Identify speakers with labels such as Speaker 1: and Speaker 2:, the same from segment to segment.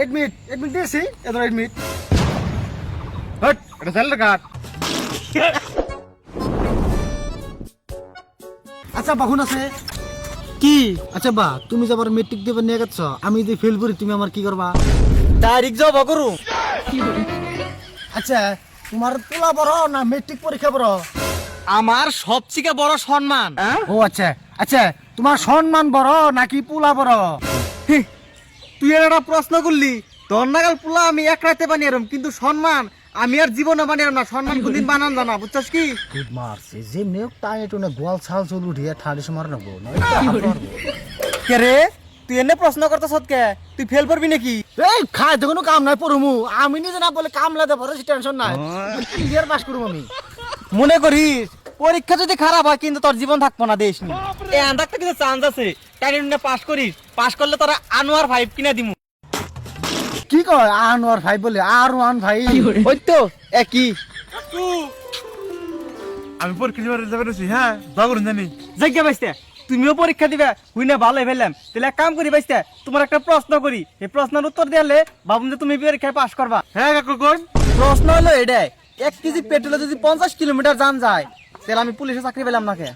Speaker 1: Admit দিয়েছি এত admit hot এটা স্যালারি কার্ড। আচ্ছা বাহুন আছে
Speaker 2: কি
Speaker 1: আচ্ছা বা তুমি যাবার মেট্রিক দেবে নিয়ে গেছ, আমি যদি ফেল করি তুমি আমার কি করবা?
Speaker 2: ডাইরেক্ট জব করু।
Speaker 1: আচ্ছা তোমার পোলা বড় না মেট্রিক পরীক্ষা বড়?
Speaker 2: আমার সবথেকে বড় সম্মান।
Speaker 1: ও আচ্ছা আচ্ছা, তোমার সম্মান বড় নাকি পোলা বড়?
Speaker 2: তুই একটা প্রশ্ন করলি, তোর নাগাল পোলা আমি এক রাতে বানিয়ে কিন্তু সম্মান আমি আর জীবনে বানিয়ে না। সম্মান কোনদিন বানান জানা, বুঝছস কি?
Speaker 1: গুড মারছে যে মেয়ে টানে টুনে গোয়াল ছাল চল উঠিয়ে ঠাড়ি মার নেবো।
Speaker 2: কে রে তুই এনে প্রশ্ন করতেছ কে? তুই ফেল করবি নাকি?
Speaker 1: এই খাই তো কোনো কাম নাই পড়মু, আমি নিজে না বলে কামলাতে ভরে টেনশন নাই, ক্লিয়ার পাস করবো আমি।
Speaker 2: মনে করিস পরীক্ষা যদি খারাপ হয় কিন্তু তোর জীবন থাকবো না, দেশ নি এই আন্দাজটা কিন্তু চান্স আছে। টাইনে পাস করিস, পাস করলে তোরা আনোয়ার 5 কিনা দিমু।
Speaker 1: কি কয় আনোয়ার ভাই বলে? আর ওয়ান ভাই
Speaker 2: ওই তো একই।
Speaker 3: আমি পরীক্ষা দিবার যাবেছি। হ্যাঁ দোয়া করুন জানি।
Speaker 2: জায়গা বাইস্তে তুমিও পরীক্ষা দিবে হুই না ভালো ফেললাম। তাহলে এক কাম করি বাইস্তে, তোমার একটা প্রশ্ন করি, এই প্রশ্নের উত্তর দিলে ভাবুন যে তুমি পরীক্ষায় পাস করবা।
Speaker 3: হ্যাঁ কাকু কোন
Speaker 2: প্রশ্ন হলো এটাই, 1 কেজি পেট্রোলে যদি 50 কিলোমিটার যান যায় তাহলে আমি পুলিশে চাকরি পেলাম না কে?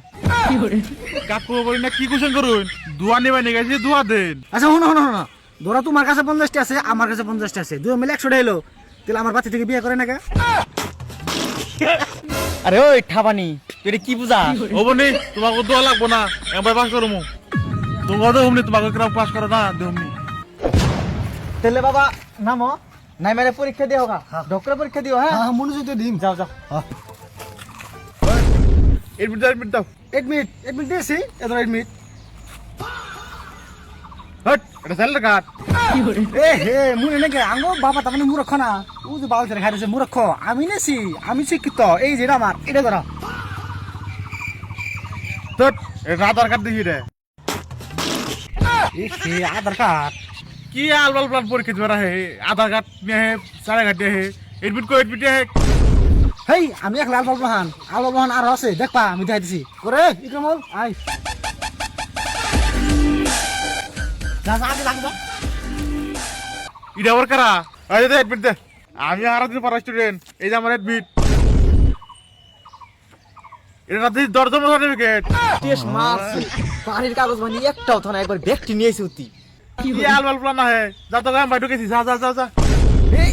Speaker 3: কাকু বলি না কি কোশ্চেন করুন? দোয়া নেবেন গেছি, দোয়া দেন।
Speaker 1: আচ্ছা শোনো শোনো শোনো, ধরো তোমার কাছে 50টা আছে, আমার কাছে 50টা আছে, দুই মিলে 100টা এলো, তাহলে আমার বাচ্চা থেকে বিয়ে করে না কে?
Speaker 2: আরে ওই ঠাবানি তুই এটা কি বুঝা?
Speaker 3: ও বনি তোমাকে দোয়া লাগবো না, একবার পাস করবো। তোমাকে তো হমনি তোমাকে কিরকম পাস করে না দেমনি।
Speaker 2: তাহলে বাবা নামো, নাই মেরে পরীক্ষা দিও গা, ডক্টর পরীক্ষা দিও। হ্যাঁ
Speaker 1: হ্যাঁ মনোযোগ দিয়ে দিন।
Speaker 2: যাও যাও।
Speaker 3: এডমিট দাও।
Speaker 1: এডমিট দিয়েছি এত এডমিট।
Speaker 3: হট এটা স্যালারি কার্ড।
Speaker 1: এ হে মুই নাকি আঙ্গো বাবা তার মানে মূর্খ না, ও যে বাবা ছেলে খাইছে মূর্খ, আমি নেছি, আমি শিক্ষিত, এই যেটা আমার এটা ধরো।
Speaker 3: তোর এটা আধার কার্ড দেখি রে।
Speaker 1: সে আধার কার্ড
Speaker 3: কি আলবাল প্লান পরীক্ষা দিবার হে? আধার কার্ড নিয়ে হে, স্যালারি কার্ড দিয়ে হে, এডমিট কো এডমিট হে।
Speaker 1: হেই আমি এক লাল বাবলাহান আর আছে দেখবা, আমি দেখাই দিছি করে ইকরামুল আই যা যা আগে লাগবা।
Speaker 3: এটা আবার কারা? আই দে এডমিট দে। আমি আর দিন পড়া স্টুডেন্ট, এই যে আমার এডমিট। এটা রাতে দরজা সার্টিফিকেট।
Speaker 2: টেস্ট মারছে পানির কাগজ মানে একটাও থানা, একবার ব্যক্তি নিয়েছে উতি।
Speaker 3: কি আলবাল প্লান না হে? যা তো গাম বাইটু গেছি, যা যা যা যা।
Speaker 1: এই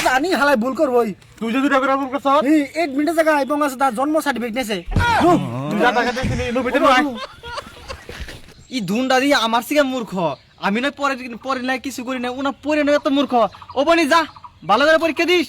Speaker 1: জানি হালাই ভুল করবই।
Speaker 3: তুই যদি টাকা রাখুন করছ,
Speaker 1: এই এডমিটের জায়গায় এবং আছে তার জন্ম সার্টিফিকেট নেছে।
Speaker 3: তুই যা টাকা দিছিলি নবিতে নয়।
Speaker 2: ই ধুনটা দিয়ে আমার থেকে মূর্খ, আমি নয় পরে পরে নাই কিছু করি না, ওনা পরে নয় এত মূর্খ। ও বনি যা ভালো করে পরীক্ষা দিস।